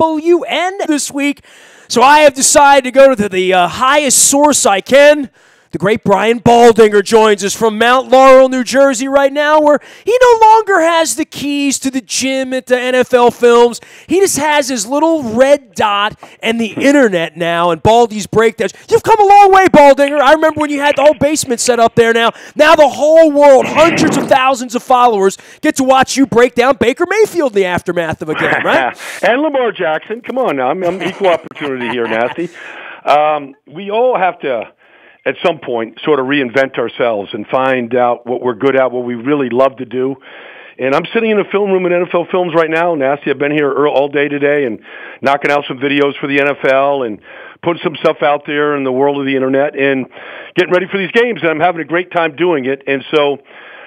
WN this week. So I have decided to go to the highest source I can. The great Brian Baldinger joins us from Mount Laurel, New Jersey right now, where he no longer has the keys to the gym at the NFL Films. He just has his little red dot and the internet now and Baldy's breakdowns. You've come a long way, Baldinger. I remember when you had the whole basement set up there now. Now the whole world, hundreds of thousands of followers, get to watch you break down Baker Mayfield in the aftermath of a game, right? And Lamar Jackson. Come on now. I'm equal opportunity here, Nasty. We all have to, at some point, sort of reinvent ourselves and find out what we're good at, what we really love to do. And I'm sitting in a film room at NFL Films right now, Nasty. I've been here all day today and knocking out some videos for the NFL and putting some stuff out there in the world of the internet and getting ready for these games. And I'm having a great time doing it. And so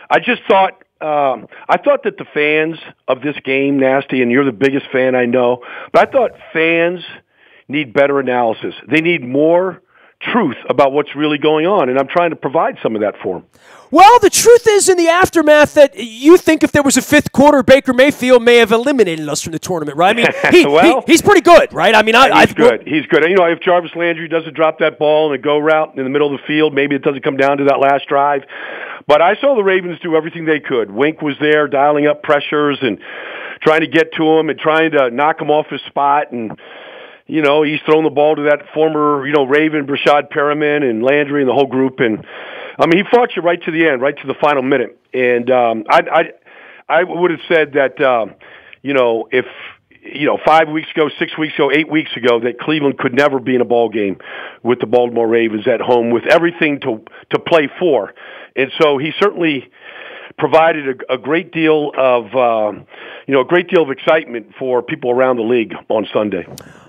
I just thought, I thought that the fans of this game, Nasty, and you're the biggest fan I know, but I thought fans need better analysis. They need more truth about what's really going on, and I'm trying to provide some of that for them. Well, the truth is in the aftermath that you think if there was a fifth quarter, Baker Mayfield may have eliminated us from the tournament, right? I mean, he's pretty good, right? I mean, he's good. He's good. You know, if Jarvis Landry doesn't drop that ball in a go route in the middle of the field, maybe it doesn't come down to that last drive. But I saw the Ravens do everything they could. Wink was there, dialing up pressures and trying to get to him and trying to knock him off his spot. And you know, he's thrown the ball to that former, Raven, Brashad Perriman, and Landry and the whole group. And, I mean, he fought you right to the end, right to the final minute. And I would have said that, if, 5 weeks ago, 6 weeks ago, 8 weeks ago, that Cleveland could never be in a ball game with the Baltimore Ravens at home with everything to play for. And so he certainly provided a great deal of, excitement for people around the league on Sunday.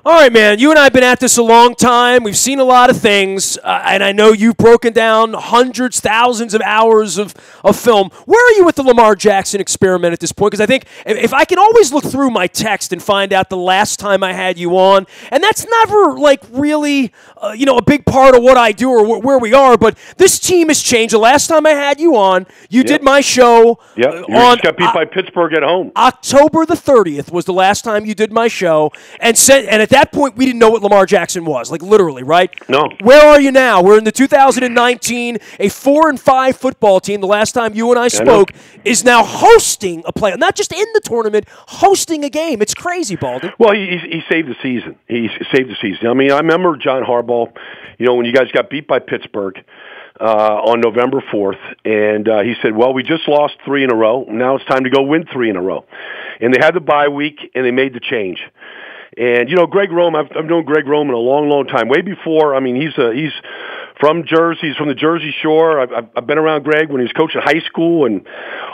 All right, man, you and I have been at this a long time. We've seen a lot of things, and I know you've broken down hundreds, thousands of hours of film. Where are you with the Lamar Jackson experiment at this point? Because I think if I can always look through my text and find out the last time I had you on, and that's never, really, a big part of what I do or where we are, but this team has changed. The last time I had you on, you did my show. Yep, you just got beat by Pittsburgh at home. October the 30th was the last time you did my show, and at that point, we didn't know what Lamar Jackson was, literally, right? No. Where are you now? We're in the 2019, a 4-5 football team. The last time you and I spoke is now hosting a play, not just in the tournament, hosting a game. It's crazy, Baldy. Well, he saved the season. He saved the season. I mean, I remember John Harbaugh, when you guys got beat by Pittsburgh on November 4th, and he said, well, we just lost 3 in a row. Now it's time to go win 3 in a row. And they had the bye week, and they made the change. And, Greg Rome, I've known Greg Rome in a long, long time, way before. I mean, he's from Jersey. He's from the Jersey Shore. I've been around Greg when he was coaching high school and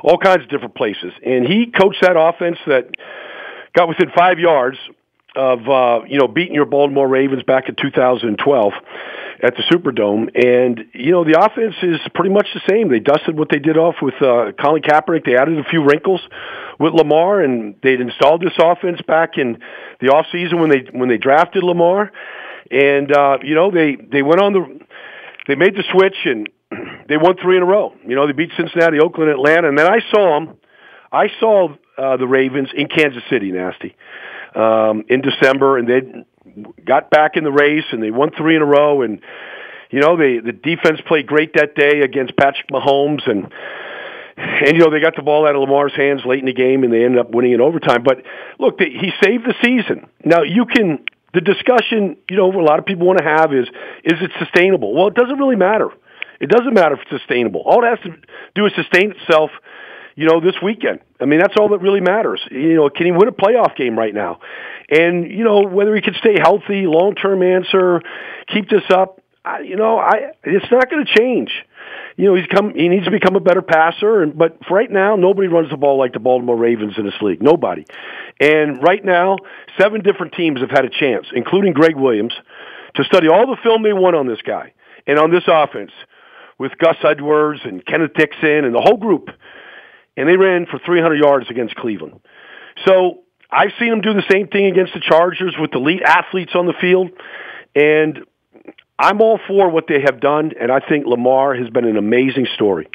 all kinds of different places. And he coached that offense that got within 5 yards of, beating your Baltimore Ravens back in 2012 at the Superdome. And, the offense is pretty much the same. They dusted what they did off with Colin Kaepernick. They added a few wrinkles with Lamar, and they'd installed this offense back in the offseason when they drafted Lamar. And, they went on they made the switch, and they won 3 in a row. They beat Cincinnati, Oakland, Atlanta. And then I saw the Ravens in Kansas City, Nasty, in December, and they got back in the race, and they won 3 in a row. And, the defense played great that day against Patrick Mahomes, and they got the ball out of Lamar's hands late in the game, and they ended up winning in overtime. But, look, he saved the season. Now, the discussion, a lot of people want to have is it sustainable? Well, it doesn't really matter. It doesn't matter if it's sustainable. All it has to do is sustain itself, this weekend. I mean, that's all that really matters. Can he win a playoff game right now? And, whether he can stay healthy, long-term answer, keep this up, it's not going to change. He needs to become a better passer. But for right now, nobody runs the ball like the Baltimore Ravens in this league. Nobody. And right now, 7 different teams have had a chance, including Greg Williams, to study all the film they want on this guy and on this offense with Gus Edwards and Kenneth Dixon and the whole group. And they ran for 300 yards against Cleveland. So I've seen them do the same thing against the Chargers with elite athletes on the field. And I'm all for what they have done, and I think Lamar has been an amazing story.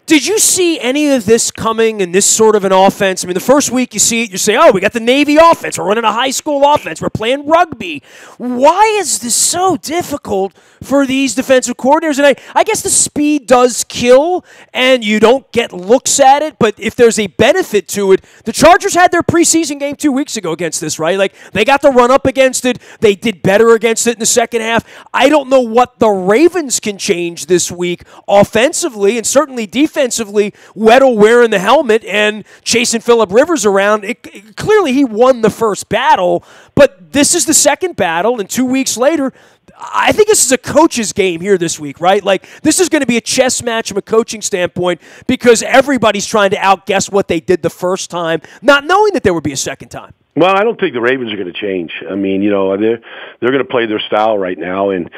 Did you see any of this coming in this sort of an offense? I mean, the first week you see it, you say, oh, we got the Navy offense. We're running a high school offense. We're playing rugby. Why is this so difficult for these defensive coordinators? And I guess the speed does kill, and you don't get looks at it. But if there's a benefit to it, the Chargers had their preseason game 2 weeks ago against this, right? Like, they got the run up against it. They did better against it in the second half. I don't know what the Ravens can change this week offensively, and certainly defensively. Weddle wearing the helmet and chasing Phillip Rivers around. Clearly, he won the first battle, but this is the second battle, and 2 weeks later, I think this is a coach's game here this week, right? Like, this is going to be a chess match from a coaching standpoint because everybody's trying to outguess what they did the first time, not knowing that there would be a second time. Well, I don't think the Ravens are going to change. I mean, they're going to play their style right now, and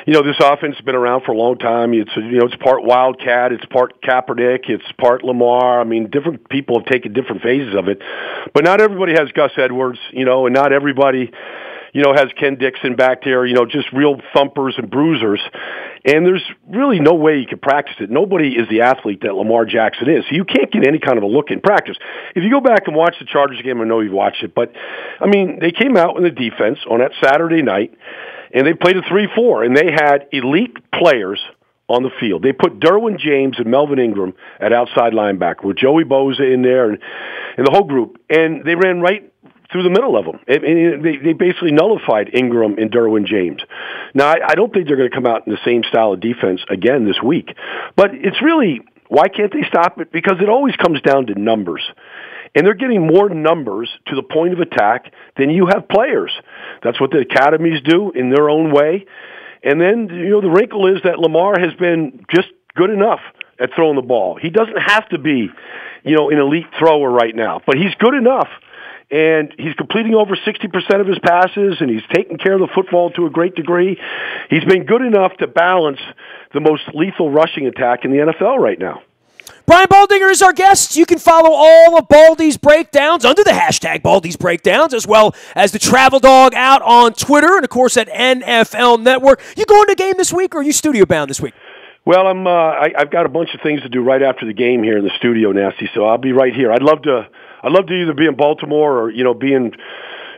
this offense has been around for a long time. It's part Wildcat, it's part Kaepernick, it's part Lamar. I mean, different people have taken different phases of it, but not everybody has Gus Edwards, and not everybody has Ken Dixon back there, just real thumpers and bruisers. And there's really no way you can practice it. Nobody is the athlete that Lamar Jackson is. So you can't get any kind of a look in practice. If you go back and watch the Chargers game, I know you've watched it, but, I mean, they came out in the defense on that Saturday night, and they played a 3-4, and they had elite players on the field. They put Derwin James and Melvin Ingram at outside linebacker with Joey Bosa in there and the whole group. And they ran right through the middle of them. And they basically nullified Ingram and Derwin James. Now, I don't think they're going to come out in the same style of defense again this week. But it's really, why can't they stop it? Because it always comes down to numbers. And they're getting more numbers to the point of attack than you have players. That's what the academies do in their own way. And then, the wrinkle is that Lamar has been just good enough at throwing the ball. He doesn't have to be, an elite thrower right now, but he's good enough. And he's completing over 60% of his passes, and he's taking care of the football to a great degree. He's been good enough to balance the most lethal rushing attack in the NFL right now. Brian Baldinger is our guest. You can follow all of Baldy's breakdowns under the hashtag Baldy's Breakdowns, as well as the Travel Dog out on Twitter, and, of course, at NFL Network. You going to a game this week, or are you studio-bound this week? Well, I've got a bunch of things to do right after the game here in the studio, Nasty, so I'll be right here. I'd love to either be in Baltimore or be in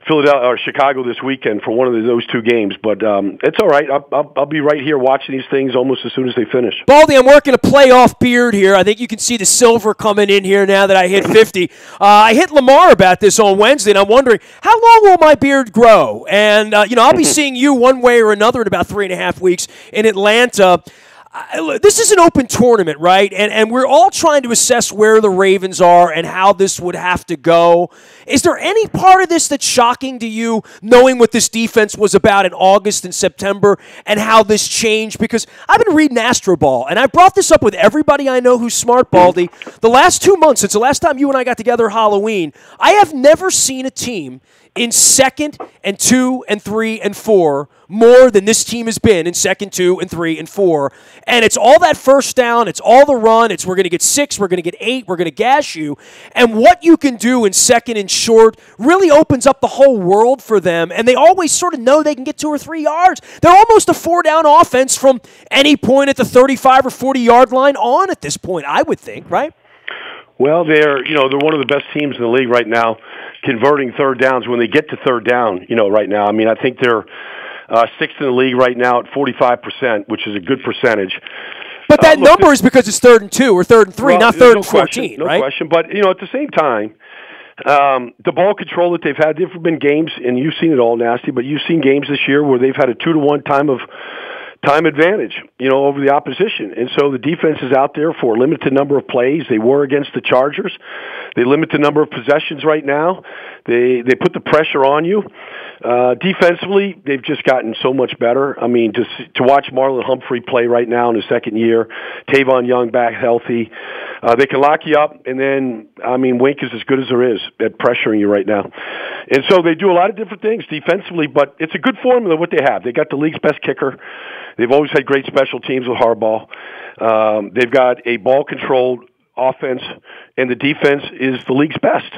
Philadelphia or Chicago this weekend for one of those two games. But it's all right. I'll be right here watching these things almost as soon as they finish. Baldy, I'm working a playoff beard here. I think you can see the silver coming in here now that I hit 50. I hit Lamar about this on Wednesday, and I'm wondering, how long will my beard grow? And, I'll be seeing you one way or another in about 3.5 weeks in Atlanta. This is an open tournament, right? And we're all trying to assess where the Ravens are and how this would have to go. Is there any part of this that's shocking to you, knowing what this defense was about in August and September and how this changed? Because I've been reading Astro Ball, and I brought this up with everybody I know who's smart, Baldy. The last 2 months, since the last time you and I got together Halloween, I have never seen a team in 2nd and 2 and 3 and 4 more than this team has been in 2nd, 2 and 3 and 4. And it's all that first down. It's all the run. It's we're going to get 6. We're going to get 8. We're going to gash you. And what you can do in second and short really opens up the whole world for them. And they always sort of know they can get 2 or 3 yards. They're almost a 4-down offense from any point at the 35 or 40-yard line on at this point, I would think, right? Well, they're one of the best teams in the league right now, converting third downs when they get to third down, right now. I mean, I think they're sixth in the league right now at 45%, which is a good percentage. But that number is because it's 3rd and 2 or 3rd and 3, not 3rd and 14, right? No question. But, at the same time, the ball control that they've had, there have been games, and you've seen it all, Nasty, but you've seen games this year where they've had a 2-to-1 time advantage, over the opposition. And so the defense is out there for a limited number of plays. They were against the Chargers. They limit the number of possessions right now. They put the pressure on you. Defensively, they've just gotten so much better. I mean, to watch Marlon Humphrey play right now in his second year, Tavon Young back healthy, they can lock you up, and then, Wink is as good as there is at pressuring you right now. And so they do a lot of different things defensively, but it's a good formula what they have. They got the league's best kicker. They've always had great special teams with Harbaugh. They've got a ball-controlled offense, and the defense is the league's best.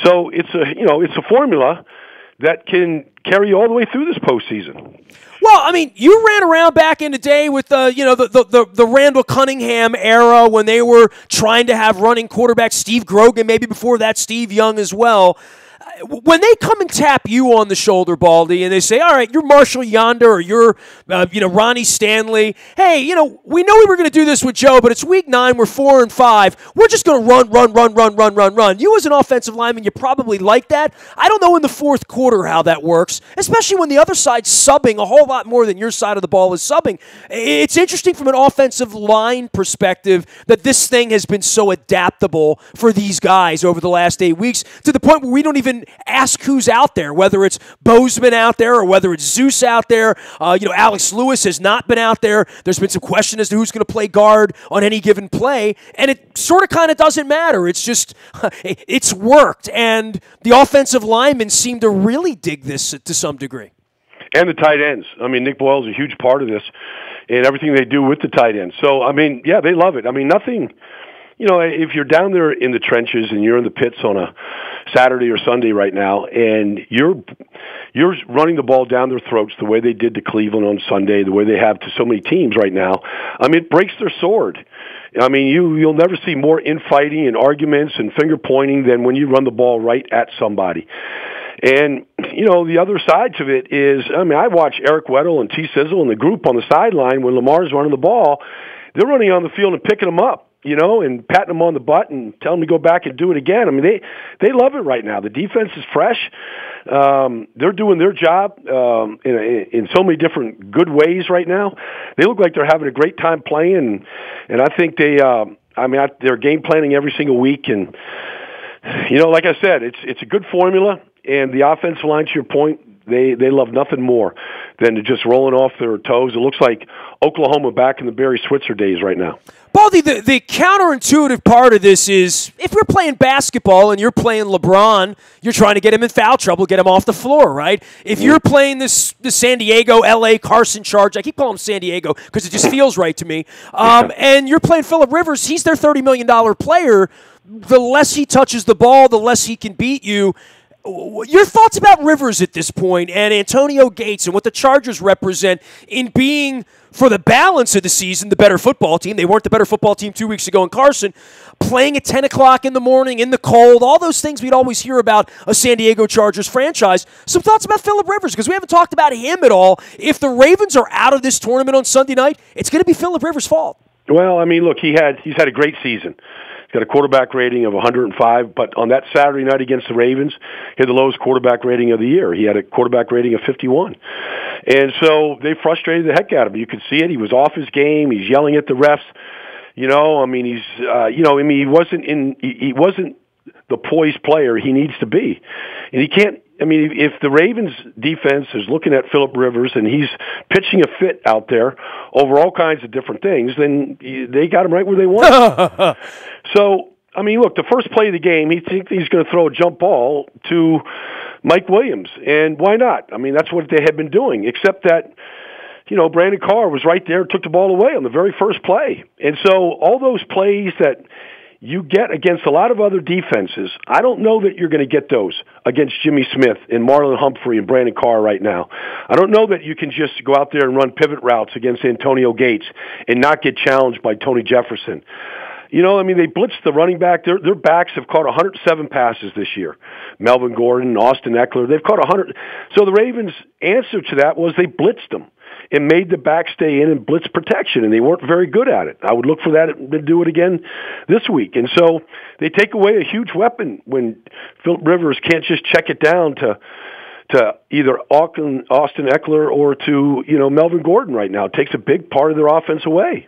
So it's a formula that can carry you all the way through this postseason. Well, I mean, you ran around back in the day with the Randall Cunningham era when they were trying to have running quarterbacks, Steve Grogan, maybe before that Steve Young as well. When they come and tap you on the shoulder, Baldy, and they say, all right, you're Marshall Yonder or you're, Ronnie Stanley. Hey, we know we were going to do this with Joe, but it's week 9. We're 4-5. We're just going to run. You as an offensive lineman, you probably like that. I don't know in the fourth quarter how that works, especially when the other side's subbing a whole lot more than your side of the ball is subbing. It's interesting from an offensive line perspective that this thing has been so adaptable for these guys over the last 8 weeks to the point where we don't even ask who's out there, whether it's Bozeman out there or whether it's Zeus out there. Alex Lewis has not been out there. There's been some question as to who's going to play guard on any given play, and it sort of kind of doesn't matter. It's just, it's worked, and the offensive linemen seem to really dig this to some degree. And the tight ends. I mean, Nick Boyle's a huge part of this and everything they do with the tight ends. So, I mean, yeah, they love it. I mean, nothing... if you're down there in the trenches and you're in the pits on a Saturday or Sunday right now, and you're running the ball down their throats the way they did to Cleveland on Sunday, the way they have to so many teams right now, I mean, it breaks their sword. I mean, you'll never see more infighting and arguments and finger pointing than when you run the ball right at somebody. And, the other side to it is, I mean, I watch Eric Weddle and T. Sizzle and the group on the sideline when Lamar's running the ball. They're running on the field and picking them up, and patting them on the butt and telling them to go back and do it again. I mean, they love it right now. The defense is fresh. They're doing their job in so many different good ways right now. They look like they're having a great time playing, and I think they're game planning every single week. And like I said, it's a good formula. And the offensive line, to your point, they love nothing more than to just rolling off their toes. It looks like Oklahoma back in the Barry Switzer days right now. Baldy, the counterintuitive part of this is if we're playing basketball and you're playing LeBron, you're trying to get him in foul trouble, get him off the floor, right? If you're playing the San Diego, L.A. Carson Charge, I keep calling him San Diego because it just feels right to me, and you're playing Phillip Rivers, he's their $30 million player. The less he touches the ball, the less he can beat you. Your thoughts about Rivers at this point and Antonio Gates and what the Chargers represent in being, for the balance of the season, the better football team. They weren't the better football team 2 weeks ago in Carson. Playing at 10 o'clock in the morning, in the cold, all those things we'd always hear about a San Diego Chargers franchise. Some thoughts about Phillip Rivers, because we haven't talked about him at all. If the Ravens are out of this tournament on Sunday night, it's going to be Phillip Rivers' fault. Well, I mean, look, he's had a great season. He's got a quarterback rating of 105, but on that Saturday night against the Ravens, he had the lowest quarterback rating of the year. He had a quarterback rating of 51. And so they frustrated the heck out of him. You could see it. He was off his game. He's yelling at the refs. He wasn't the poised player he needs to be. And he can't, if the Ravens defense is looking at Phillip Rivers and he's pitching a fit out there over all kinds of different things, then they got him right where they want. So, look, the first play of the game, he thinks he's going to throw a jump ball to Mike Williams. And why not? That's what they had been doing, except that, Brandon Carr was right there, took the ball away on the very first play. And so all those plays that you get against a lot of other defenses, I don't know that you're going to get those against Jimmy Smith and Marlon Humphrey and Brandon Carr right now. I don't know that you can just go out there and run pivot routes against Antonio Gates and not get challenged by Tony Jefferson. They blitzed the running back. Their backs have caught 107 passes this year. Melvin Gordon, Austin Eckler, they've caught 100. So the Ravens' answer to that was they blitzed them and made the back stay in and blitz protection, and they weren't very good at it. I would look for that and do it again this week. And so they take away a huge weapon when Phillip Rivers can't just check it down to either Austin Eckler or to Melvin Gordon right now. It takes a big part of their offense away.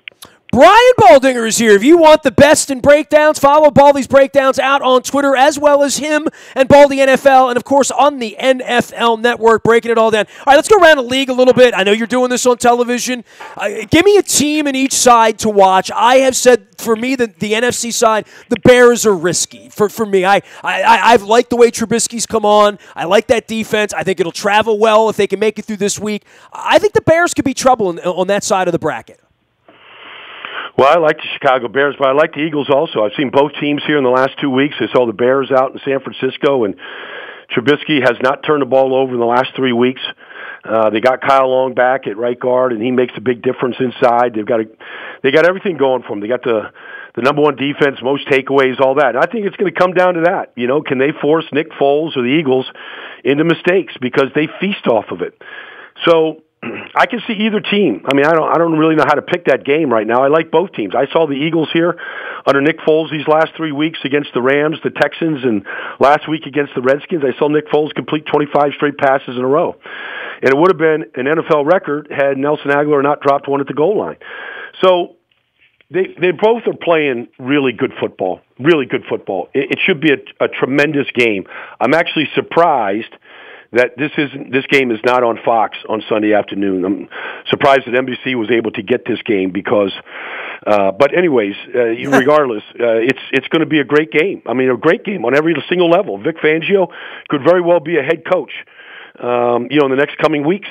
Brian Baldinger is here. If you want the best in breakdowns, follow Baldy's Breakdowns out on Twitter, as well as him and Baldy NFL, and, of course, on the NFL Network, breaking it all down. All right, let's go around the league a little bit. I know you're doing this on television. Give me a team in each side to watch. I have said, for me, the NFC side, the Bears are risky. For me, I've liked the way Trubisky's come on. I like that defense. I think it'll travel well if they can make it through this week. I think the Bears could be trouble on that side of the bracket. Well, I like the Chicago Bears, but I like the Eagles also. I've seen both teams here in the last 2 weeks. I saw the Bears out in San Francisco, and Trubisky has not turned the ball over in the last 3 weeks. They got Kyle Long back at right guard, and he makes a big difference inside. They got everything going for them. They got the number one defense, most takeaways, all that. And I think it's going to come down to that. Can they force Nick Foles or the Eagles into mistakes because they feast off of it? So I can see either team. I don't really know how to pick that game right now. I like both teams. I saw the Eagles here under Nick Foles these last 3 weeks against the Rams, the Texans, and last week against the Redskins. I saw Nick Foles complete 25 straight passes in a row. And it would have been an NFL record had Nelson Aguilar not dropped one at the goal line. So they both are playing really good football, really good football. It should be a tremendous game. I'm actually surprised that this game is not on Fox on Sunday afternoon. I'm surprised that NBC was able to get this game because, but anyways, regardless, it's going to be a great game. A great game on every single level. Vic Fangio could very well be a head coach, in the next coming weeks,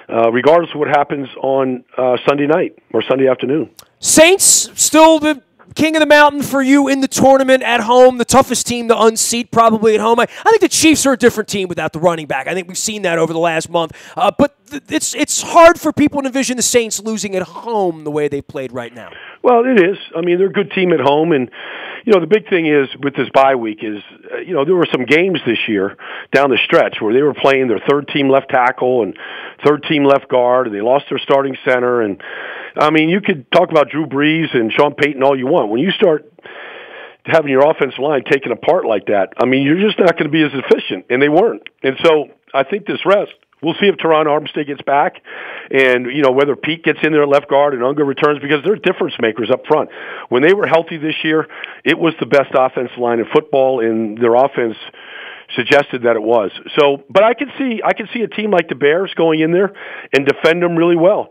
regardless of what happens on Sunday night or Sunday afternoon. Saints still the king of the mountain for you in the tournament at home, the toughest team to unseat probably at home. I think the Chiefs are a different team without the running back. I think we've seen that over the last month. But it's hard for people to envision the Saints losing at home the way they played right now. Well, it is. They're a good team at home, and the big thing is with this bye week is, there were some games this year down the stretch where they were playing their third-team left tackle and third-team left guard, and they lost their starting center. And, you could talk about Drew Brees and Sean Payton all you want. When you start having your offensive line taken apart like that, you're just not going to be as efficient, and they weren't. And so I think this rest, we'll see if Teron Armstead gets back and, whether Pete gets in there at left guard and Unger returns because they're difference makers up front. When they were healthy this year, it was the best offensive line in football, and their offense suggested that it was. So, but I can see a team like the Bears going in there and defend them really well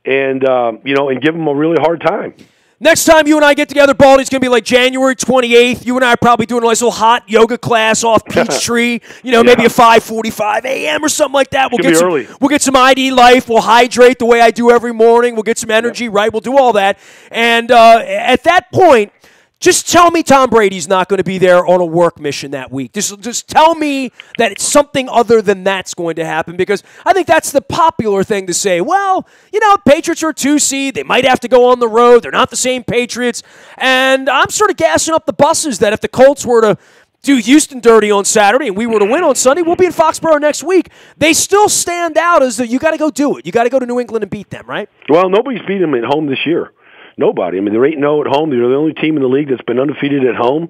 and, and give them a really hard time. Next time you and I get together, Baldy, it's going to be like January 28th. You and I are probably doing a nice little hot yoga class off Peachtree, maybe a 5:45 a.m. or something like that. We'll get some ID Life. We'll hydrate the way I do every morning. We'll get some energy, right? We'll do all that. And at that point, just tell me Tom Brady's not going to be there on a work mission that week. Just tell me that it's something other than that's going to happen, because I think that's the popular thing to say. Well, Patriots are a 2 seed. They might have to go on the road. They're not the same Patriots. And I'm sort of gassing up the buses that if the Colts were to do Houston dirty on Saturday and we were to win on Sunday, we'll be in Foxborough next week. They still stand out as you got to go do it. You got to go to New England and beat them, right? Well, nobody's beat them at home this year. Nobody. They're 8-0 at home. They're the only team in the league that's been undefeated at home.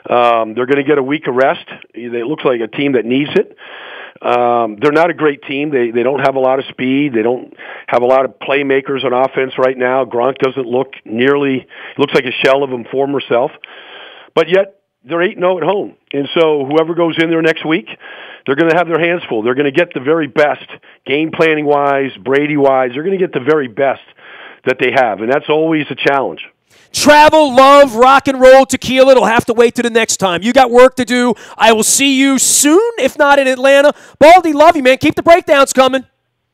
They're going to get a week of rest. It looks like a team that needs it. They're not a great team. They don't have a lot of speed. They don't have a lot of playmakers on offense right now. Gronk doesn't looks like a shell of his former self. But yet, they're 8-0 at home. And so whoever goes in there next week, they're going to have their hands full. They're going to get the very best, game planning-wise, Brady-wise. They're going to get the very best that they have, and that's always a challenge. Travel, love, rock and roll, tequila. It'll have to wait to the next time. You got work to do. I will see you soon, if not in Atlanta. Baldy, love you, man. Keep the breakdowns coming.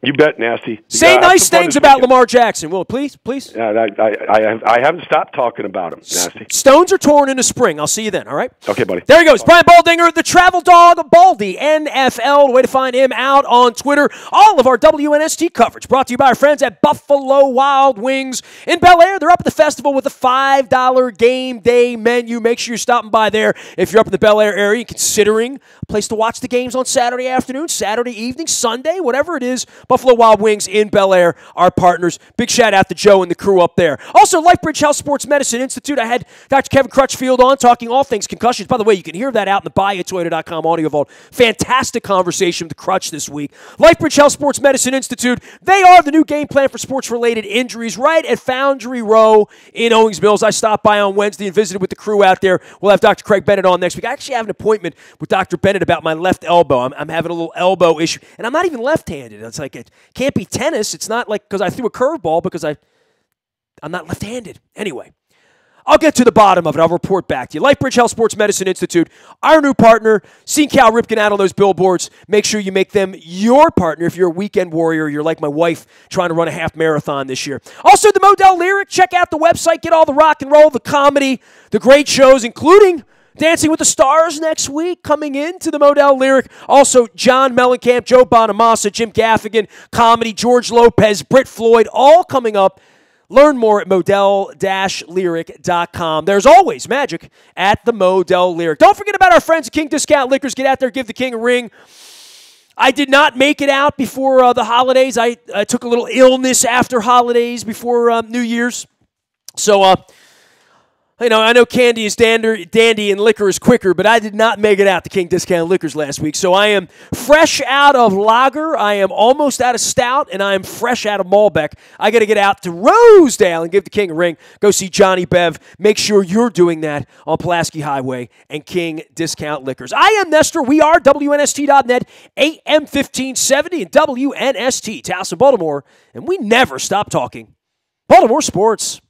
You bet, Nasty. Say nice things about Lamar Jackson, will it, please? Please? I haven't stopped talking about him, Nasty. Stones are torn in the spring. I'll see you then, all right? Okay, buddy. There he goes. Brian Baldinger, the travel dog, Baldy, NFL. The way to find him out on Twitter. All of our WNST coverage brought to you by our friends at Buffalo Wild Wings in Bel Air. They're up at the festival with a $5 game day menu. Make sure you're stopping by there if you're up in the Bel Air area, considering a place to watch the games on Saturday afternoon, Saturday evening, Sunday, whatever it is. Buffalo Wild Wings in Bel Air, our partners. Big shout out to Joe and the crew up there. Also, Lifebridge Health Sports Medicine Institute. I had Dr. Kevin Crutchfield on talking all things concussions. By the way, you can hear that out in the buyatoyota.com audio vault. Fantastic conversation with the Crutch this week. Lifebridge Health Sports Medicine Institute. They are the new game plan for sports-related injuries right at Foundry Row in Owings Mills. I stopped by on Wednesday and visited with the crew out there. We'll have Dr. Craig Bennett on next week. I actually have an appointment with Dr. Bennett about my left elbow. I'm having a little elbow issue, and I'm not even left-handed. It's like it can't be tennis. It's not like because I threw a curveball because I'm not left-handed. Anyway, I'll get to the bottom of it. I'll report back to you. Lifebridge Health Sports Medicine Institute, our new partner. Seen Cal Ripken out on those billboards. Make sure you make them your partner if you're a weekend warrior. You're like my wife trying to run a half marathon this year. Also, the Modell Lyric. Check out the website. Get all the rock and roll, the comedy, the great shows, including Dancing with the Stars next week, coming into the Modell Lyric. Also, John Mellencamp, Joe Bonamassa, Jim Gaffigan, comedy, George Lopez, Britt Floyd, all coming up. Learn more at modell-lyric.com. There's always magic at the Modell Lyric. Don't forget about our friends at King Discount Liquors. Get out there, give the King a ring. I did not make it out before the holidays. I took a little illness after holidays before New Year's. So, I know candy is dandy and liquor is quicker, but I did not make it out to King Discount Liquors last week. So I am fresh out of lager, I am almost out of stout, and I am fresh out of Malbec. I got to get out to Rosedale and give the King a ring. Go see Johnny Bev. Make sure you're doing that on Pulaski Highway and King Discount Liquors. I am Nestor. We are WNST.net, AM 1570 and WNST, Towson, Baltimore, and we never stop talking Baltimore sports.